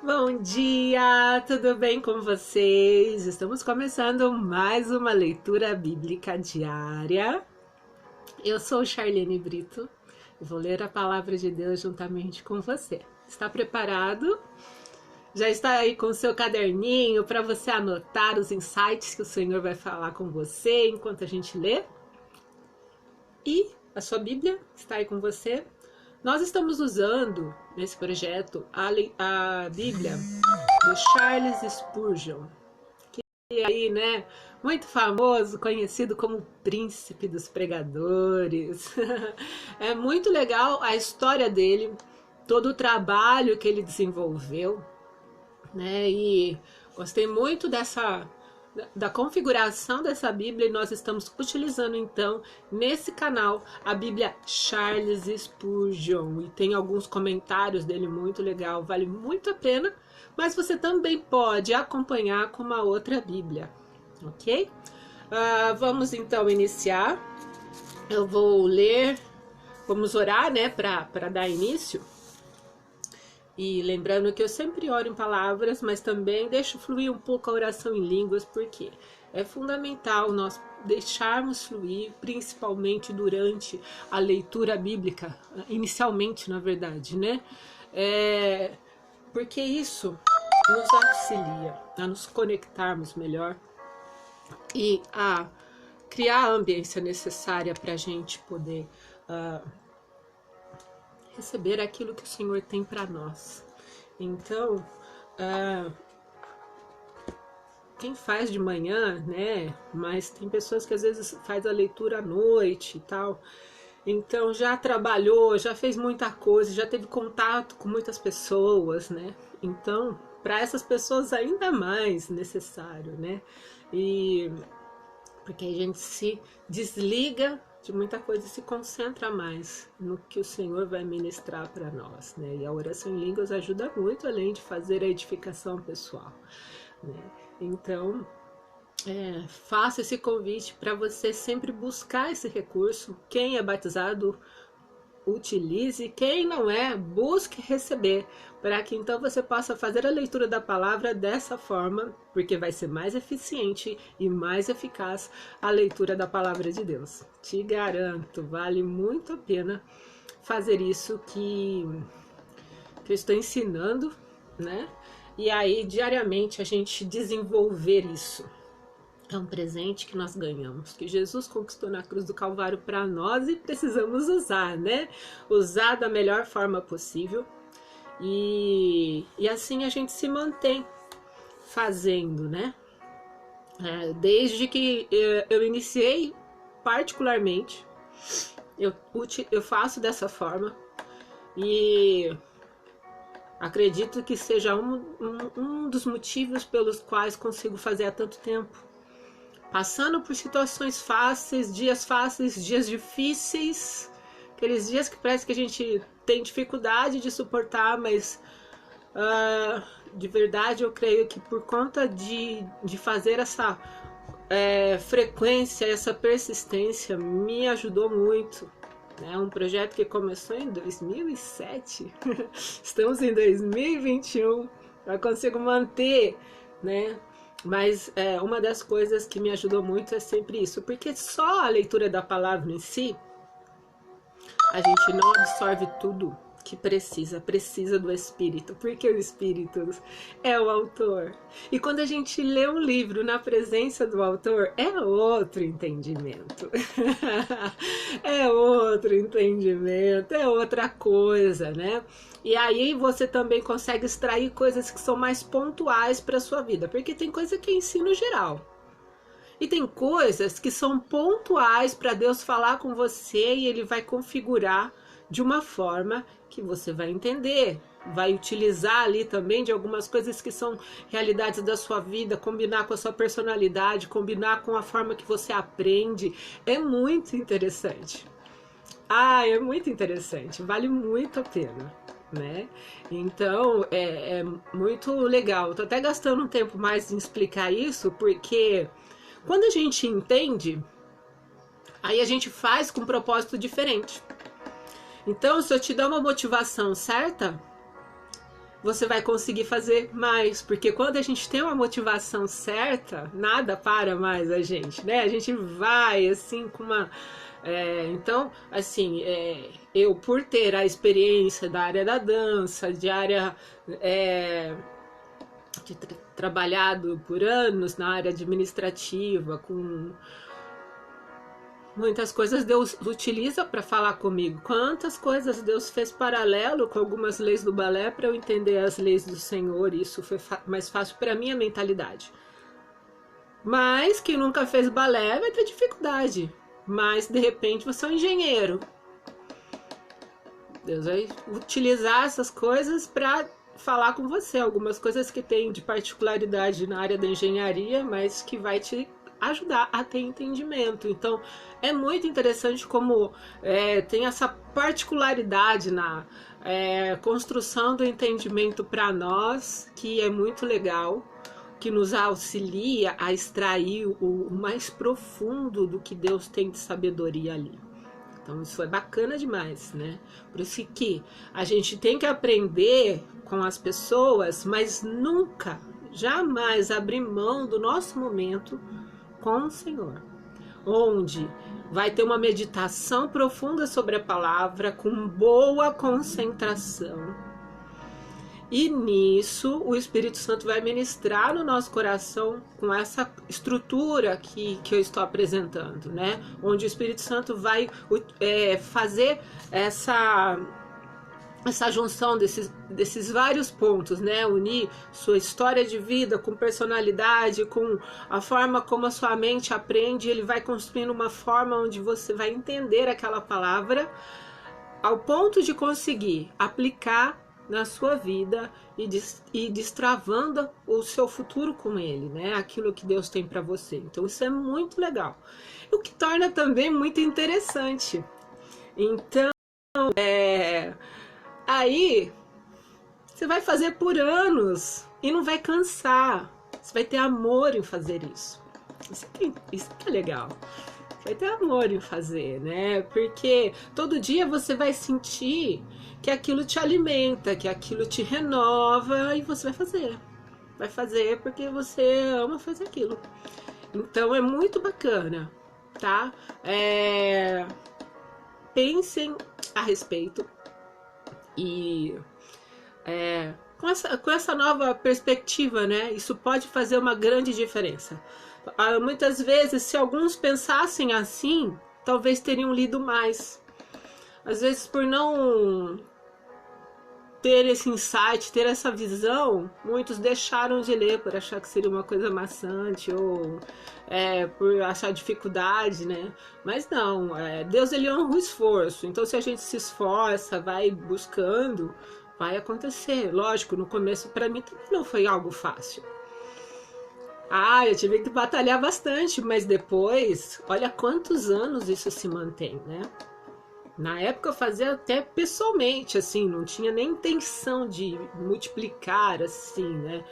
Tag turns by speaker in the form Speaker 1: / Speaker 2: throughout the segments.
Speaker 1: Bom dia, tudo bem com vocês? Estamos começando mais uma leitura bíblica diária. Eu sou Charlene Brito e vou ler a palavra de Deus juntamente com você. Está preparado? Já está aí com o seu caderninho para você anotar os insights que o Senhor vai falar com você enquanto a gente lê? E a sua Bíblia está aí com você? Nós estamos usando nesse projeto a Bíblia do Charles Spurgeon, que é aí, né, muito famoso, conhecido como o príncipe dos pregadores. É muito legal a história dele, todo o trabalho que ele desenvolveu, né? E gostei muito da configuração dessa Bíblia, e nós estamos utilizando então nesse canal a Bíblia Charles Spurgeon, e tem alguns comentários dele muito legal, vale muito a pena, mas você também pode acompanhar com uma outra Bíblia, ok? Vamos então iniciar. Eu vou ler, vamos orar, né, para dar início. E lembrando que eu sempre oro em palavras, mas também deixo fluir um pouco a oração em línguas, porque é fundamental nós deixarmos fluir, principalmente durante a leitura bíblica, inicialmente, na verdade, né? Porque isso nos auxilia a nos conectarmos melhor e a criar a ambiência necessária para a gente poder receber aquilo que o Senhor tem para nós. Então, quem faz de manhã, né? Mas tem pessoas que às vezes faz a leitura à noite e tal. Então já trabalhou, já fez muita coisa, já teve contato com muitas pessoas, né? Então, para essas pessoas ainda mais necessário, né? E porque a gente se desliga de muita coisa e se concentra mais no que o Senhor vai ministrar para nós, né? E a oração em línguas ajuda muito, além de fazer a edificação pessoal, né? Então, faça esse convite para você sempre buscar esse recurso. Quem é batizado, utilize. Quem não é, busque receber, para que então você possa fazer a leitura da palavra dessa forma, porque vai ser mais eficiente e mais eficaz a leitura da palavra de Deus. Te garanto, vale muito a pena fazer isso que eu estou ensinando, né? E aí, diariamente, a gente desenvolver isso. É um presente que nós ganhamos, que Jesus conquistou na cruz do Calvário para nós e precisamos usar, né? Usar da melhor forma possível. E assim a gente se mantém fazendo, né? Desde que eu iniciei, particularmente, eu faço dessa forma e acredito que seja um dos motivos pelos quais consigo fazer há tanto tempo. Passando por situações fáceis, dias difíceis, aqueles dias que parece que a gente tem dificuldade de suportar, mas de verdade eu creio que por conta de fazer essa frequência, essa persistência, me ajudou muito. É um projeto que começou em 2007, estamos em 2021, eu consigo manter, né? Mas uma das coisas que me ajudou muito é sempre isso, porque só a leitura da palavra em si, a gente não absorve tudo que precisa do Espírito, porque o Espírito é o autor. E quando a gente lê um livro na presença do autor, é outro entendimento. É outro entendimento, é outra coisa, né? E aí você também consegue extrair coisas que são mais pontuais para a sua vida, porque tem coisa que é ensino geral. E tem coisas que são pontuais para Deus falar com você e Ele vai configurar de uma forma que você vai entender, vai utilizar ali também de algumas coisas que são realidades da sua vida, combinar com a sua personalidade, combinar com a forma que você aprende. É muito interessante. É muito interessante, vale muito a pena, né? Então é muito legal. Tô até gastando um tempo mais em explicar isso, porque quando a gente entende, aí a gente faz com um propósito diferente. Então, se eu te dar uma motivação certa, você vai conseguir fazer mais, porque quando a gente tem uma motivação certa, nada para mais a gente, né? A gente vai assim com uma então, assim, eu por ter a experiência da área da dança, de área de trabalhado por anos na área administrativa, com muitas coisas Deus utiliza para falar comigo. Quantas coisas Deus fez paralelo com algumas leis do balé para eu entender as leis do Senhor, e isso foi mais fácil para minha mentalidade. Mas quem nunca fez balé vai ter dificuldade. Mas de repente você é um engenheiro. Deus vai utilizar essas coisas para falar com você. Algumas coisas que tem de particularidade na área da engenharia, mas que vai te ajudar a ter entendimento. Então é muito interessante como tem essa particularidade na construção do entendimento para nós, que é muito legal, que nos auxilia a extrair o mais profundo do que Deus tem de sabedoria ali. Então isso é bacana demais, né? Por isso que a gente tem que aprender com as pessoas, mas nunca, jamais abrir mão do nosso momento com o Senhor, onde vai ter uma meditação profunda sobre a palavra, com boa concentração. E nisso o Espírito Santo vai ministrar no nosso coração com essa estrutura que eu estou apresentando, né? Onde o Espírito Santo vai fazer essa junção desses vários pontos, né? Unir sua história de vida com personalidade, com a forma como a sua mente aprende. Ele vai construindo uma forma onde você vai entender aquela palavra ao ponto de conseguir aplicar na sua vida e destravando o seu futuro com ele, né? Aquilo que Deus tem para você. Então isso é muito legal. O que torna também muito interessante. Então, aí você vai fazer por anos e não vai cansar. Você vai ter amor em fazer isso. Isso que é legal. Vai ter amor em fazer, né? Porque todo dia você vai sentir que aquilo te alimenta, que aquilo te renova, e você vai fazer. Vai fazer porque você ama fazer aquilo. Então é muito bacana, tá? Pensem a respeito e com essa nova perspectiva, né? Isso pode fazer uma grande diferença. Muitas vezes, se alguns pensassem assim, talvez teriam lido mais. Às vezes, por não ter esse insight, ter essa visão, muitos deixaram de ler por achar que seria uma coisa maçante ou por achar dificuldade, né? Mas não, Deus ele honra o esforço. Então, se a gente se esforça, vai buscando, vai acontecer. Lógico, no começo para mim também não foi algo fácil. Eu tive que batalhar bastante, mas depois, olha quantos anos isso se mantém, né? Na época eu fazia até pessoalmente, assim, não tinha nem intenção de multiplicar, assim, né?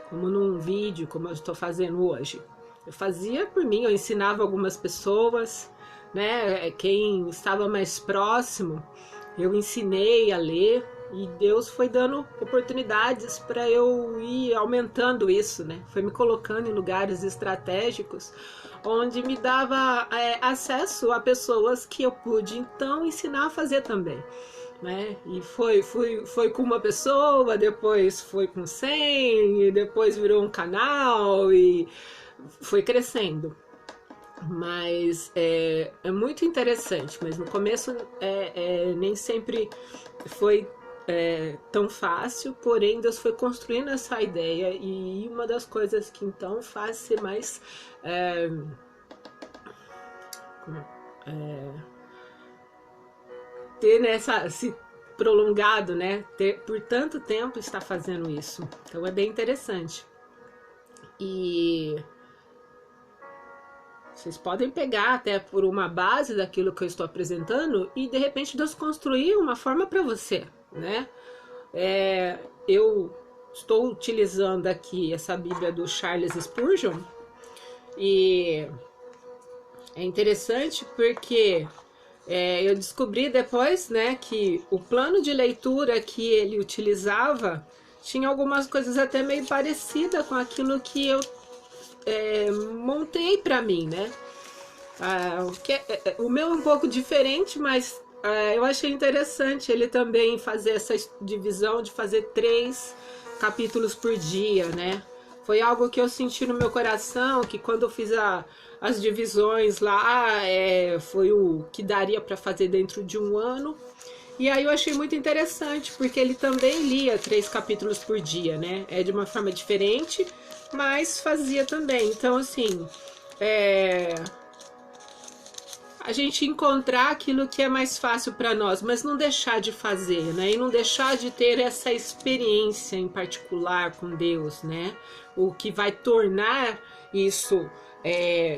Speaker 1: Como num vídeo, como eu estou fazendo hoje. Eu fazia por mim, eu ensinava algumas pessoas, né? Quem estava mais próximo, eu ensinei a ler. E Deus foi dando oportunidades para eu ir aumentando isso, né? Foi me colocando em lugares estratégicos, onde me dava acesso a pessoas que eu pude então ensinar a fazer também, né? E foi com uma pessoa, depois foi com 100, e depois virou um canal e foi crescendo. Mas é muito interessante, mas no começo nem sempre foi tão fácil, porém Deus foi construindo essa ideia, e uma das coisas que então faz ser mais ter se prolongado, né? Por tanto tempo está fazendo isso. Então é bem interessante. E vocês podem pegar até por uma base daquilo que eu estou apresentando e de repente Deus construir uma forma para você, né? Eu estou utilizando aqui essa Bíblia do Charles Spurgeon e é interessante porque eu descobri depois, né, que o plano de leitura que ele utilizava tinha algumas coisas até meio parecidas com aquilo que eu montei para mim, né? O meu é um pouco diferente, mas eu achei interessante ele também fazer essa divisão de fazer 3 capítulos por dia, né? Foi algo que eu senti no meu coração, que quando eu fiz as divisões lá, foi o que daria para fazer dentro de um ano. E aí eu achei muito interessante, porque ele também lia 3 capítulos por dia, né? É de uma forma diferente, mas fazia também. Então, assim, a gente encontrar aquilo que é mais fácil para nós, mas não deixar de fazer, né? E não deixar de ter essa experiência em particular com Deus, né? O que vai tornar isso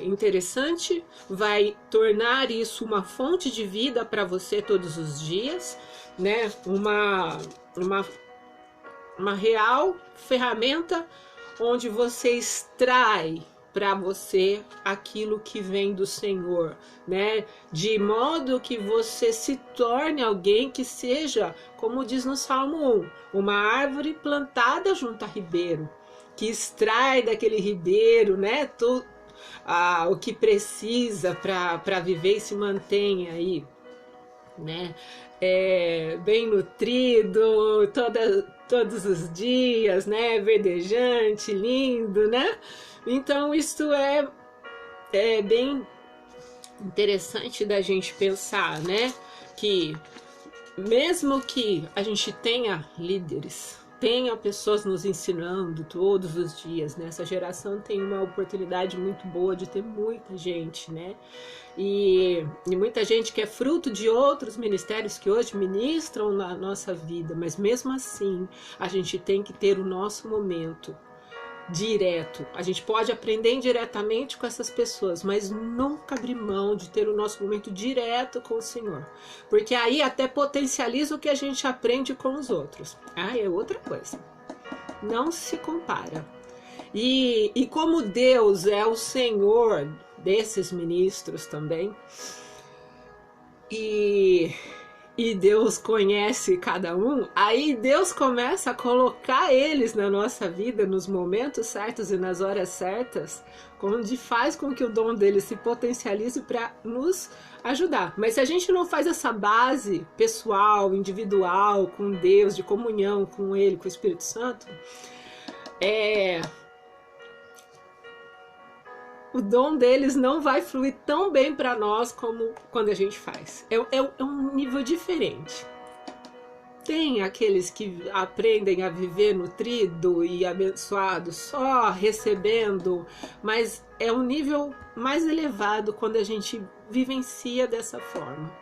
Speaker 1: interessante, vai tornar isso uma fonte de vida para você todos os dias, né? Uma real ferramenta onde você extrai para você aquilo que vem do Senhor, né? De modo que você se torne alguém que seja, como diz no Salmo 1, uma árvore plantada junto a ribeiro, que extrai daquele ribeiro, né? O que precisa para viver e se mantém aí, né? Bem nutrido, todos os dias, né? Verdejante, lindo, né? Então, isso é bem interessante da gente pensar, né? Que mesmo que a gente tenha líderes, tenha pessoas nos ensinando todos os dias, né? Essa geração tem uma oportunidade muito boa de ter muita gente, né? E muita gente que é fruto de outros ministérios que hoje ministram na nossa vida, mas mesmo assim, a gente tem que ter o nosso momento direto. A gente pode aprender indiretamente com essas pessoas, mas nunca abrir mão de ter o nosso momento direto com o Senhor, porque aí até potencializa o que a gente aprende com os outros. É outra coisa, não se compara. E como Deus é o Senhor desses ministros também, e Deus conhece cada um, aí Deus começa a colocar eles na nossa vida nos momentos certos e nas horas certas, onde faz com que o dom deles se potencialize para nos ajudar. Mas se a gente não faz essa base pessoal, individual, com Deus, de comunhão com Ele, com o Espírito Santo, o dom deles não vai fluir tão bem para nós como quando a gente faz. É um nível diferente. Tem aqueles que aprendem a viver nutrido e abençoado só recebendo, mas é um nível mais elevado quando a gente vivencia dessa forma,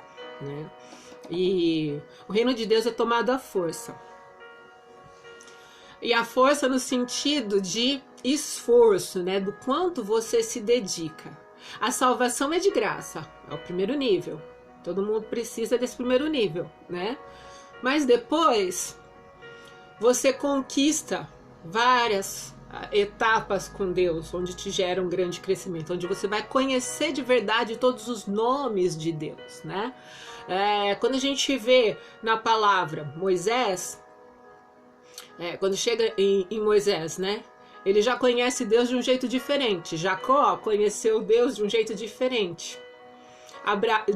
Speaker 1: né? E o reino de Deus é tomado à força. E a força no sentido de esforço, né? Do quanto você se dedica. A salvação é de graça, é o primeiro nível. Todo mundo precisa desse primeiro nível, né? Mas depois você conquista várias etapas com Deus, onde te gera um grande crescimento, onde você vai conhecer de verdade todos os nomes de Deus, né? Quando a gente vê na palavra Moisés, quando chega em Moisés, né? Ele já conhece Deus de um jeito diferente. Jacó conheceu Deus de um jeito diferente.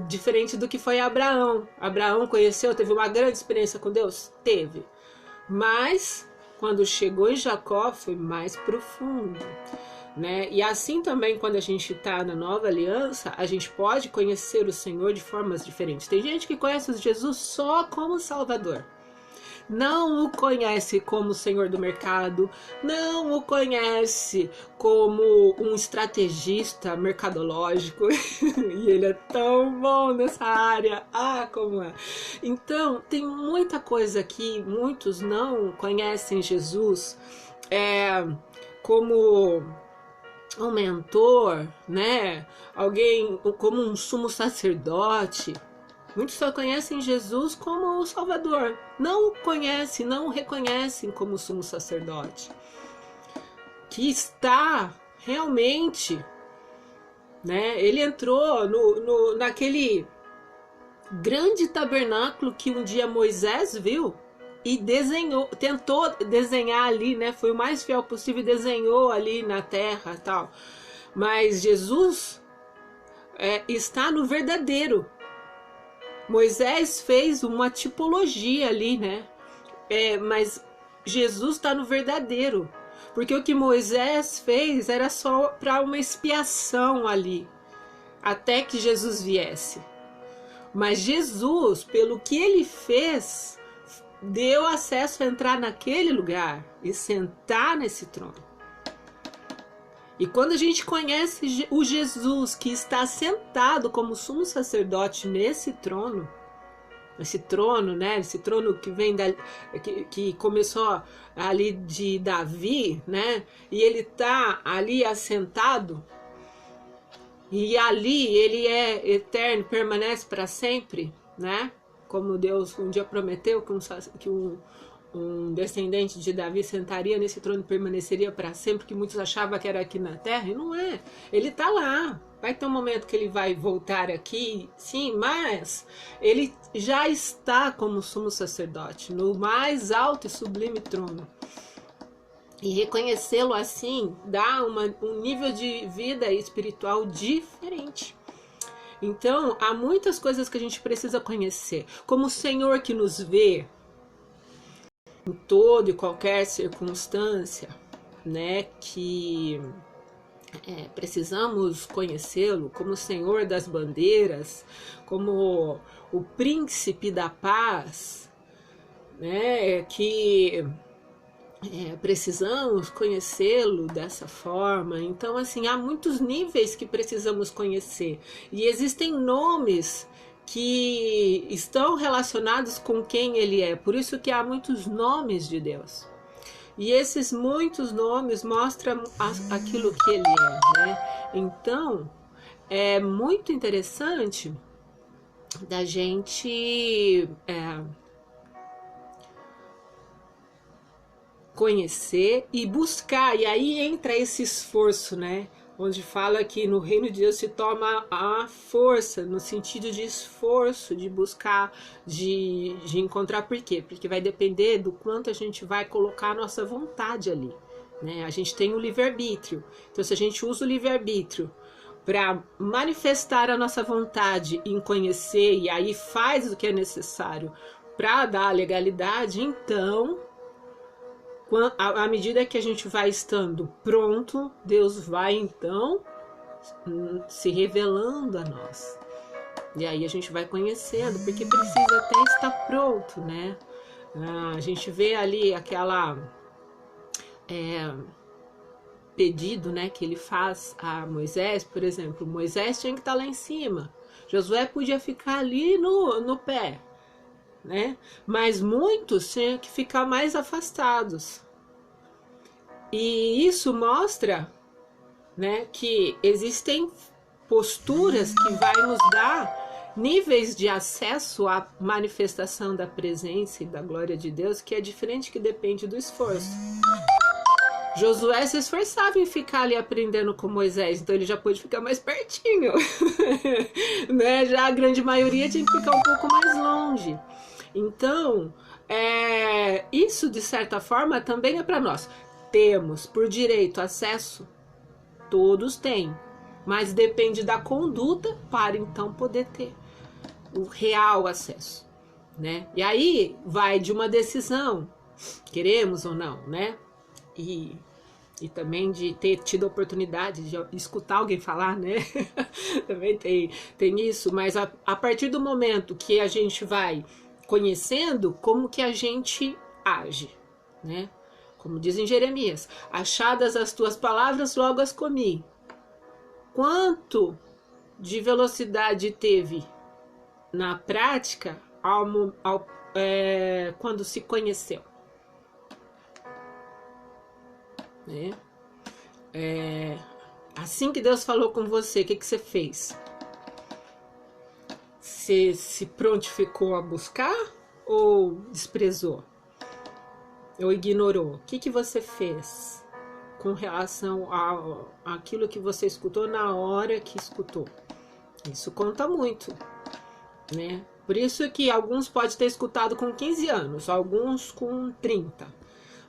Speaker 1: Diferente do que foi Abraão. Abraão conheceu, teve uma grande experiência com Deus? Teve. Mas, quando chegou em Jacó, foi mais profundo, né? E assim também, quando a gente está na nova aliança, a gente pode conhecer o Senhor de formas diferentes. Tem gente que conhece Jesus só como Salvador. Não o conhece como Senhor do mercado, não o conhece como um estrategista mercadológico, e ele é tão bom nessa área, como é. Então, tem muita coisa que muitos não conhecem Jesus como um mentor, né? Alguém como um sumo sacerdote. Muitos só conhecem Jesus como o Salvador. Não o conhecem, não o reconhecem como sumo sacerdote. Que está realmente, né? Ele entrou naquele grande tabernáculo que um dia Moisés viu. e desenhou, tentou desenhar ali, né? Foi o mais fiel possível e desenhou ali na terra, tal. Mas Jesus está no verdadeiro. Moisés fez uma tipologia ali, né? Mas Jesus está no verdadeiro. Porque o que Moisés fez era só para uma expiação ali, até que Jesus viesse. Mas Jesus, pelo que ele fez, deu acesso a entrar naquele lugar e sentar nesse trono. E quando a gente conhece o Jesus que está sentado como sumo sacerdote nesse trono, né? Esse trono que vem que começou ali de Davi, né? E ele está ali assentado. E ali ele é eterno, permanece para sempre, né? Como Deus um dia prometeu que um descendente de Davi sentaria nesse trono e permaneceria para sempre, que muitos achavam que era aqui na terra, e não é. Ele está lá. Vai ter um momento que ele vai voltar aqui, sim, mas ele já está como sumo sacerdote, no mais alto e sublime trono. E reconhecê-lo assim dá um nível de vida espiritual diferente. Então, há muitas coisas que a gente precisa conhecer. Como o Senhor que nos vê em toda e qualquer circunstância, né? Que precisamos conhecê-lo como o Senhor das bandeiras, como o príncipe da paz, né? Que precisamos conhecê-lo dessa forma. Então, assim, há muitos níveis que precisamos conhecer. E existem nomes que estão relacionados com quem ele é. Por isso que há muitos nomes de Deus. E esses muitos nomes mostram aquilo que ele é, né? Então, é muito interessante da gente conhecer e buscar, e aí entra esse esforço, né? Onde fala que no reino de Deus se toma a força, no sentido de esforço, de buscar, de encontrar. Por quê? Porque vai depender do quanto a gente vai colocar a nossa vontade ali, né? A gente tem o livre-arbítrio, então se a gente usa o livre-arbítrio para manifestar a nossa vontade em conhecer, e aí faz o que é necessário para dar a legalidade, então à medida que a gente vai estando pronto, Deus vai então se revelando a nós. E aí a gente vai conhecendo, porque precisa até estar pronto, né? A gente vê ali aquela pedido, né, que ele faz a Moisés, por exemplo. Moisés tinha que estar lá em cima. Josué podia ficar ali no pé, né? Mas muitos tinham que ficar mais afastados. E isso mostra, né, que existem posturas que vai nos dar níveis de acesso à manifestação da presença e da glória de Deus, que é diferente, que depende do esforço. Josué se esforçava em ficar ali aprendendo com Moisés, então ele já pôde ficar mais pertinho. Né? Já a grande maioria tinha que ficar um pouco mais longe. Então, isso de certa forma também é para nós. Temos por direito acesso? Todos têm, mas depende da conduta para então poder ter o real acesso, né? E aí vai de uma decisão, queremos ou não, né? E também de ter tido a oportunidade de escutar alguém falar, né? Também tem isso, mas a partir do momento que a gente vai conhecendo, como que a gente age, né? Como diz em Jeremias, achadas as tuas palavras, logo as comi. Quanto de velocidade teve na prática quando se conheceu? Né? Assim que Deus falou com você, o que você fez? Você se prontificou a buscar ou desprezou? Ou ignorou? O que você fez com relação àquilo que você escutou na hora que escutou? Isso conta muito, né? Por isso que alguns podem ter escutado com 15 anos, alguns com 30.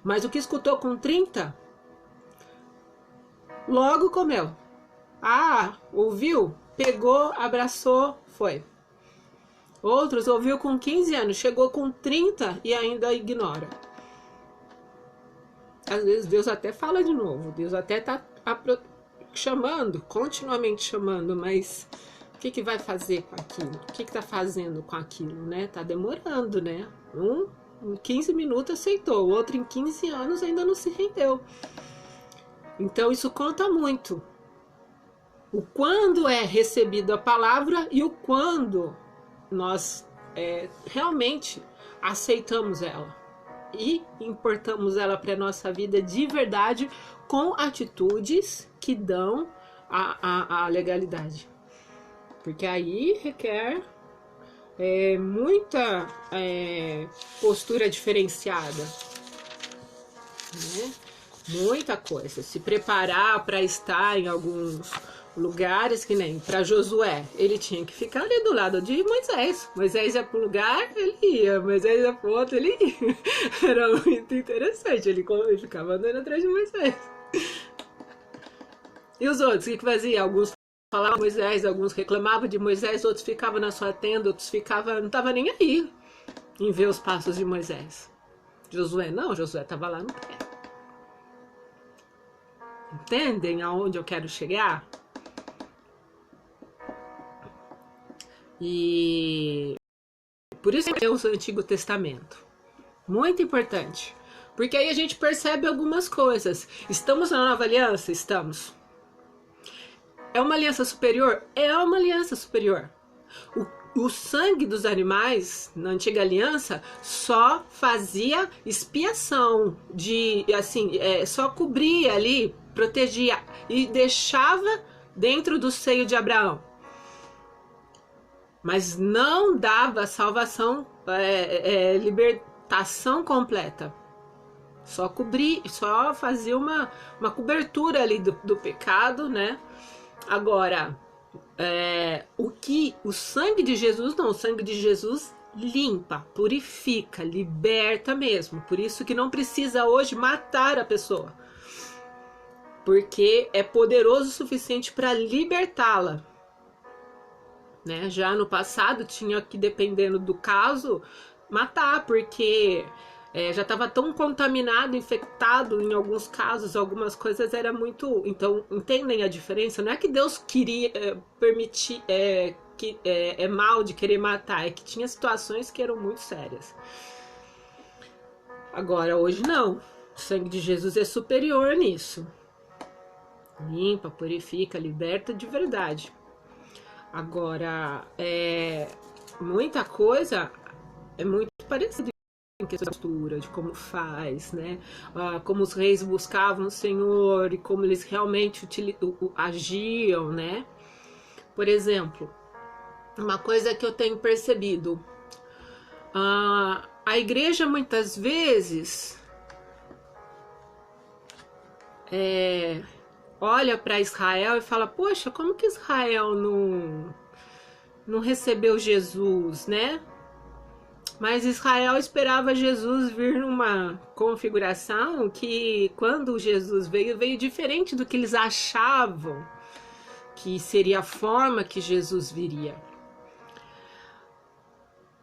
Speaker 1: Mas o que escutou com 30, logo comeu. Ah, ouviu, pegou, abraçou, foi. Outros ouviu com 15 anos, chegou com 30 e ainda ignora. Às vezes Deus até fala de novo, Deus até está chamando, continuamente chamando, mas o que vai fazer com aquilo? O que está fazendo com aquilo, né? Tá demorando, né? Em 15 minutos aceitou, o outro em 15 anos ainda não se rendeu. Então isso conta muito. O quando é recebido a palavra e o quando nós realmente aceitamos ela e importamos ela para a nossa vida de verdade com atitudes que dão a legalidade. Porque aí requer muita postura diferenciada, né? Muita coisa. Se preparar para estar em alguns lugares, que nem para Josué, ele tinha que ficar ali do lado de Moisés. Moisés ia para um lugar, ele ia. Moisés ia para o outro, ele ia. Era muito interessante. Ele ficava andando atrás de Moisés. E os outros, o que fazia? Alguns falavam de Moisés, alguns reclamavam de Moisés, outros ficavam na sua tenda, outros ficavam, não estavam nem aí em ver os passos de Moisés. Josué não, Josué estava lá no pé. Entendem aonde eu quero chegar? E por isso que eu uso o Antigo Testamento. Muito importante. Porque aí a gente percebe algumas coisas. Estamos na nova aliança? Estamos. É uma aliança superior? É uma aliança superior. O sangue dos animais na antiga aliança só fazia expiação, só cobria ali, protegia e deixava dentro do seio de Abraão. Mas não dava salvação, libertação completa. Só fazia uma cobertura ali do pecado, né? Agora, o sangue de Jesus, não, o sangue de Jesus limpa, purifica, liberta mesmo. Por isso que não precisa hoje matar a pessoa. Porque é poderoso o suficiente para libertá-la. Né? Já no passado tinha que, dependendo do caso, matar, porque já estava tão contaminado, infectado em alguns casos, algumas coisas era muito... Então, entendem a diferença? Não é que Deus queria permitir, que é mal de querer matar, é que tinha situações que eram muito sérias. Agora, hoje não. O sangue de Jesus é superior nisso. Limpa, purifica, liberta de verdade. Agora, muita coisa é muito parecida em questão de postura, de como faz, né? Como os reis buscavam o Senhor e como eles realmente agiam, né? Por exemplo, uma coisa que eu tenho percebido, a igreja muitas vezes olha para Israel e fala, poxa, como que Israel não recebeu Jesus, né? Mas Israel esperava Jesus vir numa configuração que, quando Jesus veio diferente do que eles achavam que seria a forma que Jesus viria.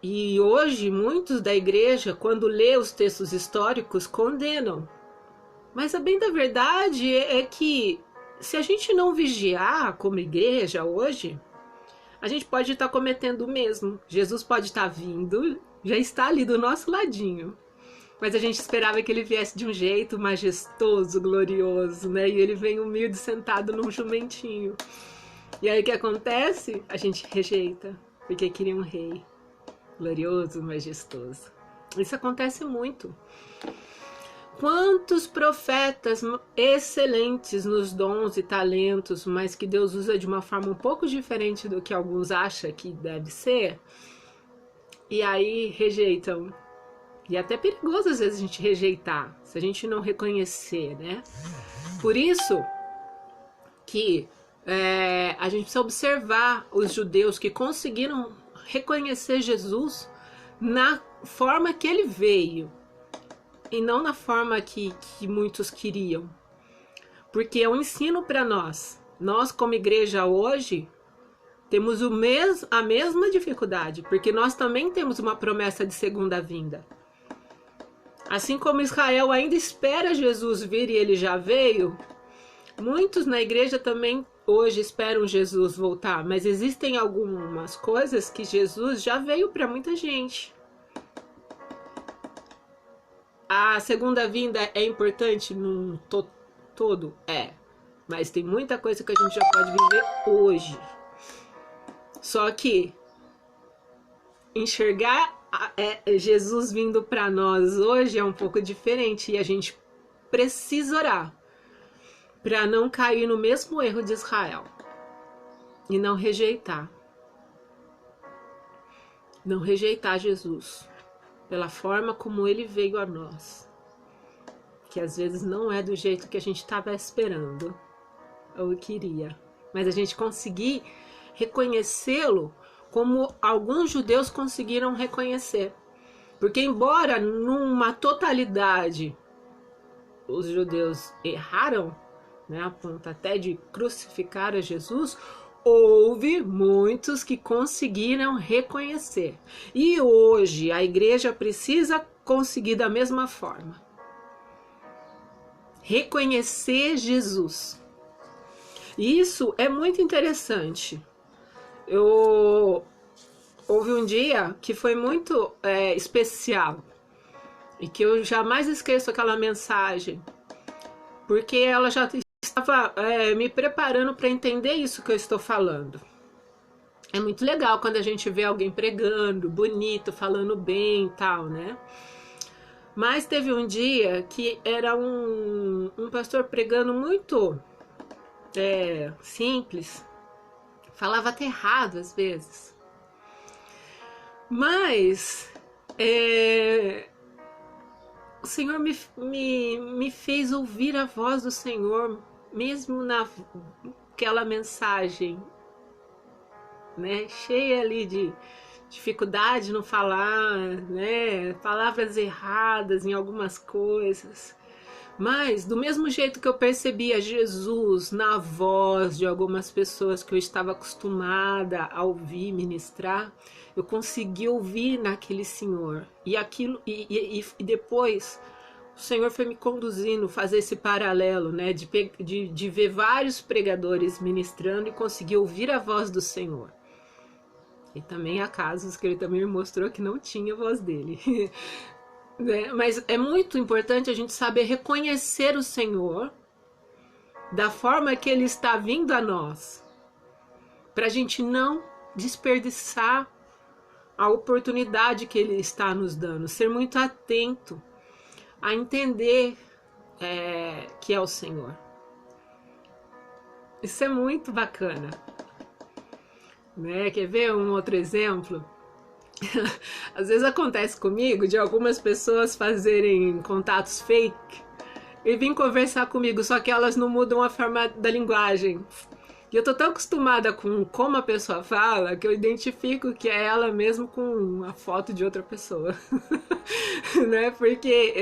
Speaker 1: E hoje, muitos da igreja, quando lê os textos históricos, condenam. Mas a bem da verdade é que, se a gente não vigiar como igreja hoje, a gente pode estar cometendo o mesmo. Jesus pode estar vindo, já está ali do nosso ladinho. Mas a gente esperava que ele viesse de um jeito majestoso, glorioso, né? E ele vem humilde, sentado num jumentinho. E aí o que acontece? A gente rejeita, porque queria um rei glorioso, majestoso. Isso acontece muito. Quantos profetas excelentes nos dons e talentos, mas que Deus usa de uma forma um pouco diferente do que alguns acham que deve ser, e aí rejeitam. E é até perigoso às vezes a gente rejeitar, se a gente não reconhecer, né? Por isso que a gente precisa observar os judeus que conseguiram reconhecer Jesus na forma que ele veio e não na forma que muitos queriam. Porque é um ensino para nós. Nós, como igreja hoje, temos a mesma dificuldade, porque nós também temos uma promessa de segunda vinda. Assim como Israel ainda espera Jesus vir e ele já veio, muitos na igreja também hoje esperam Jesus voltar, mas existem algumas coisas que Jesus já veio para muita gente. A segunda vinda é importante num todo? É. Mas tem muita coisa que a gente já pode viver hoje. Só que enxergar Jesus vindo para nós hoje é um pouco diferente e a gente precisa orar para não cair no mesmo erro de Israel e não rejeitar Jesus pela forma como ele veio a nós, que às vezes não é do jeito que a gente estava esperando ou queria, mas a gente conseguir reconhecê-lo como alguns judeus conseguiram reconhecer. Porque embora numa totalidade os judeus erraram, né, a ponto até de crucificar a Jesus, houve muitos que conseguiram reconhecer. E hoje a igreja precisa conseguir da mesma forma. Reconhecer Jesus. Isso é muito interessante. Houve um dia que foi muito especial e que eu jamais esqueço aquela mensagem, porque ela já estava me preparando para entender isso que eu estou falando. É muito legal quando a gente vê alguém pregando, bonito, falando bem e tal, né? Mas teve um dia que era um pastor pregando muito simples, falava até errado às vezes, mas o Senhor me fez ouvir a voz do Senhor, mesmo naquela mensagem, né, cheia ali de dificuldade no falar, né, palavras erradas em algumas coisas. Mas, do mesmo jeito que eu percebia Jesus na voz de algumas pessoas que eu estava acostumada a ouvir ministrar, eu consegui ouvir naquele Senhor. E depois o Senhor foi me conduzindo a fazer esse paralelo, né, de ver vários pregadores ministrando e conseguir ouvir a voz do Senhor. E também há casos que ele também me mostrou que não tinha a voz dele. Mas é muito importante a gente saber reconhecer o Senhor da forma que ele está vindo a nós, para a gente não desperdiçar a oportunidade que ele está nos dando, ser muito atento a entender que é o Senhor. Isso é muito bacana, né? Quer ver um outro exemplo? Às vezes acontece comigo de algumas pessoas fazerem contatos fake e vir conversar comigo, só que elas não mudam a forma da linguagem. E eu tô tão acostumada com como a pessoa fala que eu identifico que é ela mesmo com a foto de outra pessoa. Né? Porque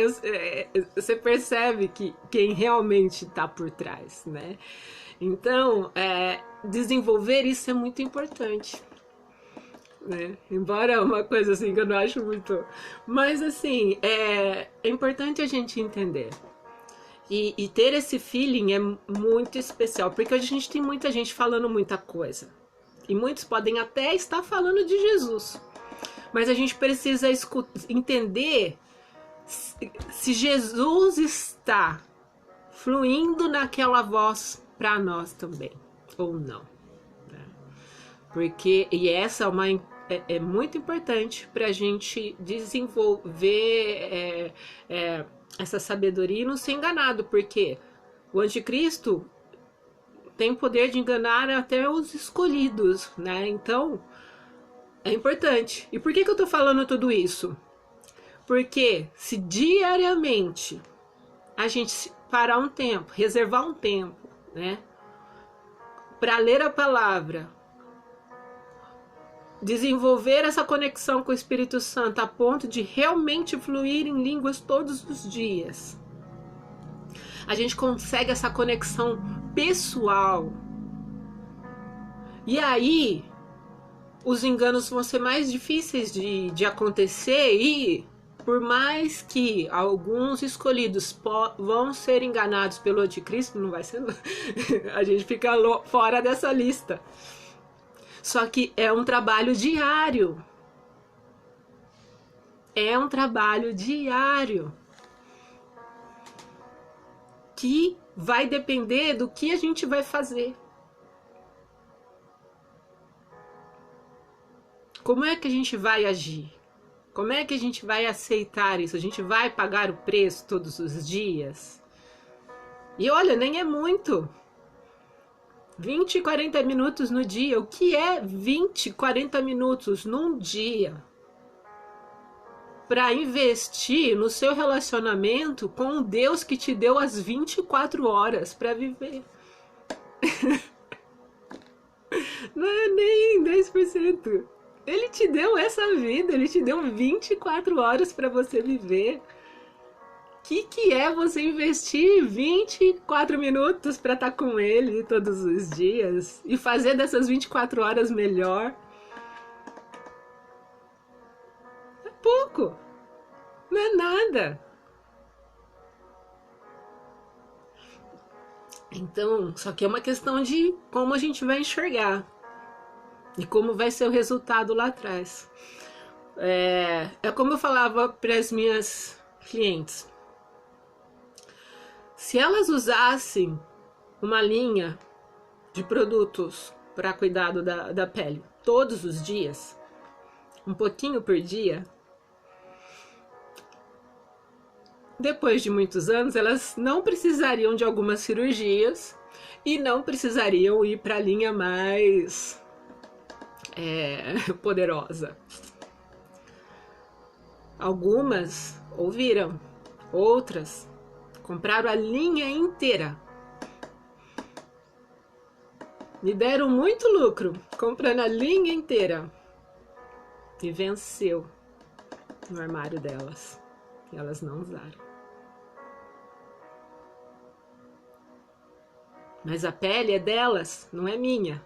Speaker 1: você percebe que quem realmente tá por trás, né? Então, desenvolver isso é muito importante. Né? Embora é uma coisa assim que eu não acho muito, mas assim é importante a gente entender e ter esse feeling é muito especial, porque a gente tem muita gente falando muita coisa e muitos podem até estar falando de Jesus, mas a gente precisa entender se Jesus está fluindo naquela voz para nós também ou não. Porque, essa é muito importante para a gente desenvolver essa sabedoria e não ser enganado, porque o anticristo tem o poder de enganar até os escolhidos, né? Então, é importante. E por que eu tô falando tudo isso? Porque se diariamente a gente parar um tempo, reservar um tempo, né, para ler a palavra, desenvolver essa conexão com o Espírito Santo a ponto de realmente fluir em línguas todos os dias, a gente consegue essa conexão pessoal. E aí, os enganos vão ser mais difíceis de acontecer e, por mais que alguns escolhidos vão ser enganados pelo anticristo, não vai ser... a gente fica fora dessa lista. Só que é um trabalho diário. É um trabalho diário. Que vai depender do que a gente vai fazer. Como é que a gente vai agir? Como é que a gente vai aceitar isso? A gente vai pagar o preço todos os dias? E olha, nem é muito. 20, 40 minutos no dia. O que é 20, 40 minutos num dia? Para investir no seu relacionamento com o Deus que te deu as 24 horas para viver. Não é nem 10%. Ele te deu essa vida, ele te deu 24 horas para você viver. O que é você investir 24 minutos para estar com ele todos os dias e fazer dessas 24 horas melhor? É pouco, não é nada. Então, só que é uma questão de como a gente vai enxergar e como vai ser o resultado lá atrás. É como eu falava para as minhas clientes. Se elas usassem uma linha de produtos para cuidado da pele todos os dias, um pouquinho por dia, depois de muitos anos, elas não precisariam de algumas cirurgias e não precisariam ir para a linha mais poderosa. Algumas ouviram, outras compraram a linha inteira. Me deram muito lucro comprando a linha inteira. E venceu no armário delas. E elas não usaram. Mas a pele é delas, não é minha.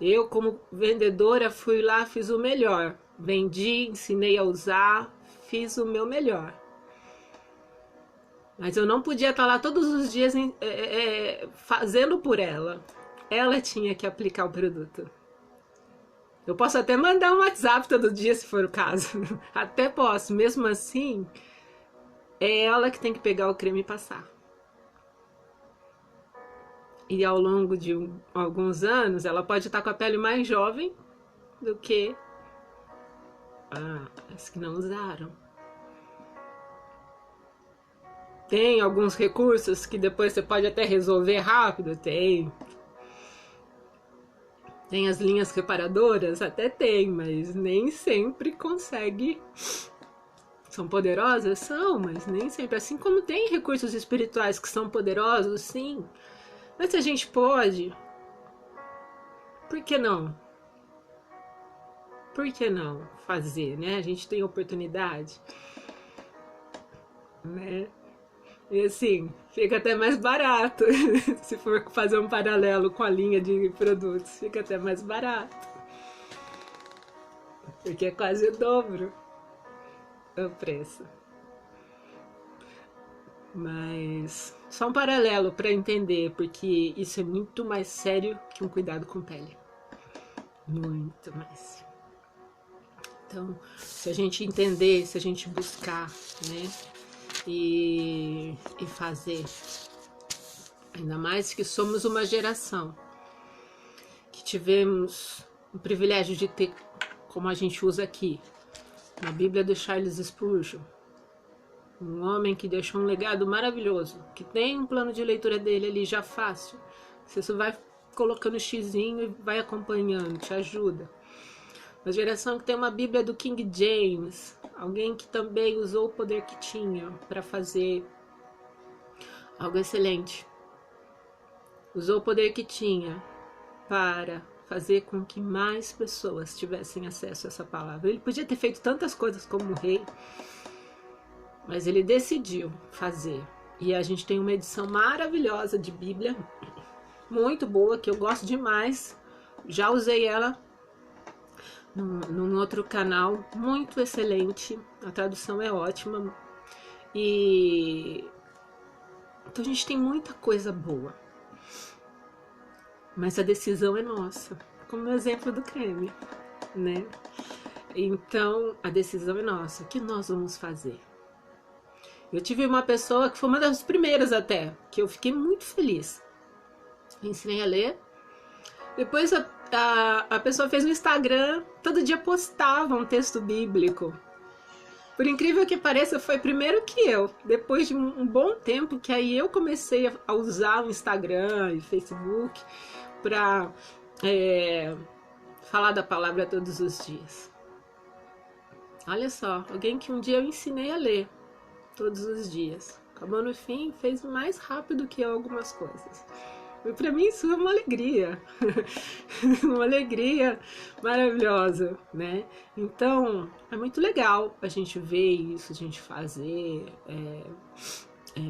Speaker 1: Eu, como vendedora, fui lá, fiz o melhor. Vendi, ensinei a usar, fiz o meu melhor. Mas eu não podia estar lá todos os dias fazendo por ela. Ela tinha que aplicar o produto. Eu posso até mandar um WhatsApp todo dia, se for o caso. Até posso. Mesmo assim, é ela que tem que pegar o creme e passar. E ao longo de alguns anos, ela pode estar com a pele mais jovem do que as que não usaram. Tem alguns recursos que depois você pode até resolver rápido? Tem. Tem as linhas reparadoras? Até tem, mas nem sempre consegue. São poderosas? São, mas nem sempre. Assim como tem recursos espirituais que são poderosos, sim. Mas se a gente pode, por que não? Por que não fazer, né? A gente tem oportunidade, né? E assim, fica até mais barato. Se for fazer um paralelo com a linha de produtos, fica até mais barato. Porque é quase o dobro o preço. Mas só um paralelo para entender, porque isso é muito mais sério que um cuidado com pele. Muito mais. Então, se a gente entender, se a gente buscar, né? E fazer. Ainda mais que somos uma geração que tivemos o privilégio de ter, como a gente usa aqui, na Bíblia do Charles Spurgeon, um homem que deixou um legado maravilhoso, que tem um plano de leitura dele ali já fácil. Você só vai colocando xizinho e vai acompanhando, te ajuda. Uma geração que tem uma Bíblia do King James, alguém que também usou o poder que tinha para fazer algo excelente. Usou o poder que tinha para fazer com que mais pessoas tivessem acesso a essa palavra. Ele podia ter feito tantas coisas como rei, mas ele decidiu fazer. E a gente tem uma edição maravilhosa de Bíblia, muito boa, que eu gosto demais. Já usei ela num outro canal, muito excelente. A tradução é ótima. E então a gente tem muita coisa boa. Mas a decisão é nossa, como o exemplo do creme, né? Então a decisão é nossa. O que nós vamos fazer? Eu tive uma pessoa que foi uma das primeiras até, que eu fiquei muito feliz. Eu ensinei a ler. Depois a pessoa fez no Instagram, todo dia postava um texto bíblico. Por incrível que pareça, foi primeiro que eu. Depois de um bom tempo que aí eu comecei a usar o Instagram e Facebook para falar da palavra todos os dias. Olha só, alguém que um dia eu ensinei a ler todos os dias. Acabou no fim, fez mais rápido que eu algumas coisas. E para mim isso é uma alegria, uma alegria maravilhosa, né? Então é muito legal a gente ver isso, a gente fazer,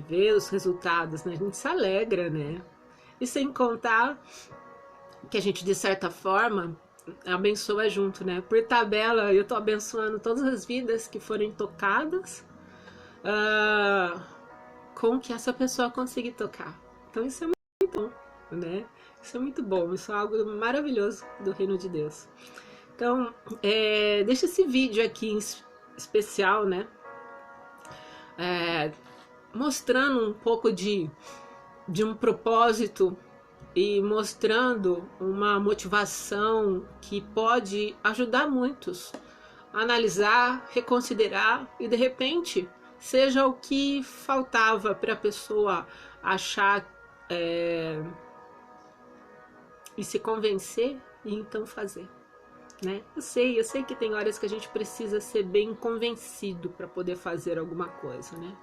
Speaker 1: ver os resultados, né? A gente se alegra, né? E sem contar que a gente, de certa forma, abençoa junto, né? Por tabela, eu tô abençoando todas as vidas que forem tocadas com que essa pessoa consiga tocar. Então isso é muito bom, né? Isso é muito bom, isso é algo maravilhoso do reino de Deus. Então, deixa esse vídeo aqui em especial, né? Mostrando um pouco de um propósito e mostrando uma motivação que pode ajudar muitos a analisar, reconsiderar e de repente seja o que faltava para a pessoa achar e se convencer e então fazer, né? Eu sei que tem horas que a gente precisa ser bem convencido para poder fazer alguma coisa, né?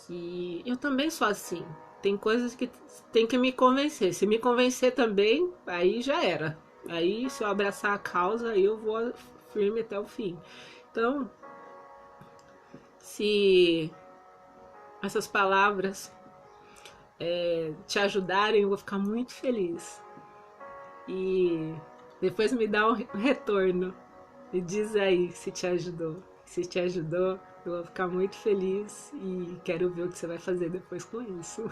Speaker 1: E eu também sou assim. Tem coisas que tem que me convencer. Se me convencer também, aí já era. Aí se eu abraçar a causa, aí eu vou firme até o fim. Então, se essas palavras te ajudarem, eu vou ficar muito feliz. E depois me dá um retorno. E diz aí se te ajudou. Se te ajudou, eu vou ficar muito feliz e quero ver o que você vai fazer depois com isso.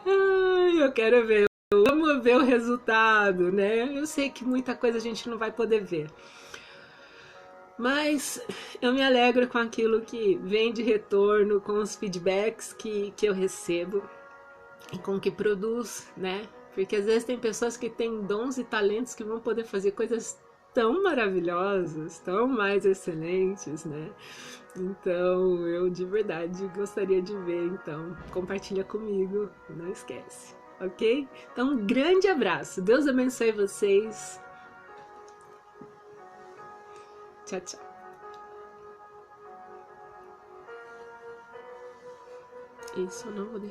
Speaker 1: Ai, eu quero ver. Eu amo ver o resultado, né? Eu sei que muita coisa a gente não vai poder ver. Mas eu me alegro com aquilo que vem de retorno, com os feedbacks que eu recebo e com o que produz, né? Porque às vezes tem pessoas que têm dons e talentos que vão poder fazer coisas tão maravilhosas, tão mais excelentes, né? Então eu de verdade gostaria de ver, então compartilha comigo, não esquece, ok? Então um grande abraço, Deus abençoe vocês, tchau, tchau. Isso eu não vou deixar.